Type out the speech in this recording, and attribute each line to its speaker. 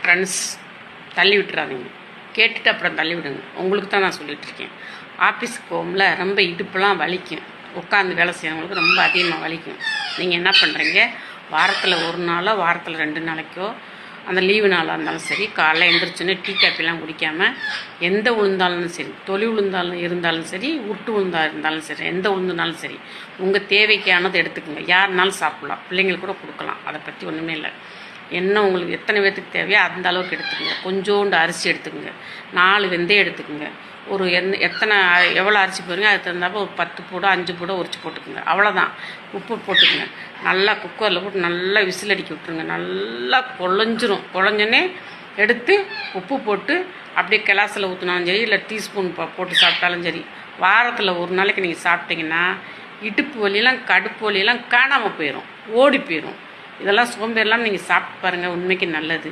Speaker 1: Friends, தள்ளி விட்டுறாதீங்க. கேட்டுட்டு அப்புறம் தள்ளி விடுங்க. உங்களுக்கு தான் நான் சொல்லிகிட்ருக்கேன். ஆஃபீஸுக்கு போகும்ல ரொம்ப இடுப்புலாம் வலிக்கும். உட்காந்து வேலை செய்கிறவங்களுக்கு ரொம்ப அதிகமாக வலிக்கும். நீங்கள் என்ன பண்ணுறீங்க, வாரத்தில் ஒரு நாளோ வாரத்தில் 2 நாளைக்கோ அந்த லீவு நாளாக இருந்தாலும் சரி, காலைல எழுந்திரிச்சோன்னே டீ காப்பிலாம் குடிக்காமல் எந்த உளுந்தாலும் சரி, தொலி உளுந்தாலும் இருந்தாலும் சரி, உருட்டு உளுந்தா இருந்தாலும் சரி, எந்த உளுந்துனாலும் சரி, உங்கள் தேவைக்கானதை எடுத்துக்கோங்க. யாருனாலும் சாப்பிட்லாம், பிள்ளைங்களுக்கு கூட கொடுக்கலாம். அதை பற்றி ஒன்றுமே இல்லை. என்ன உங்களுக்கு எத்தனை பேர்த்துக்கு தேவையோ அந்த அளவுக்கு எடுத்துக்கோங்க. கொஞ்சோண்டு அரிசி எடுத்துக்கோங்க, 4 வெந்தயம் எடுத்துக்கோங்க. ஒரு எவ்வளோ அரிசி போடுறீங்க அதுக்கு தகுந்தாப்போ ஒரு 10 பூடோ 5 பூடோ உரிச்சு போட்டுக்கோங்க. அவ்வளோதான். உப்பு போட்டுக்கோங்க. நல்லா குக்கரில் போட்டு நல்லா விசில் அடிக்க விட்டுருங்க. நல்லா குழஞ்சோன்னே எடுத்து உப்பு போட்டு அப்படியே கிளாஸில் ஊற்றினாலும் சரி, இல்லை டீஸ்பூன் போட்டு சாப்பிட்டாலும் சரி, வாரத்தில் ஒரு நாளைக்கு நீங்கள் சாப்பிட்டீங்கன்னா இடுப்பு வலியெல்லாம் கடுப்பு வலியெல்லாம் காணாமல் போயிடும், ஓடி போயிடும். இதெல்லாம் சோம்பேறிலாம் நீங்கள் சாப்பிட்டு பாருங்கள், உண்மைக்கு நல்லது.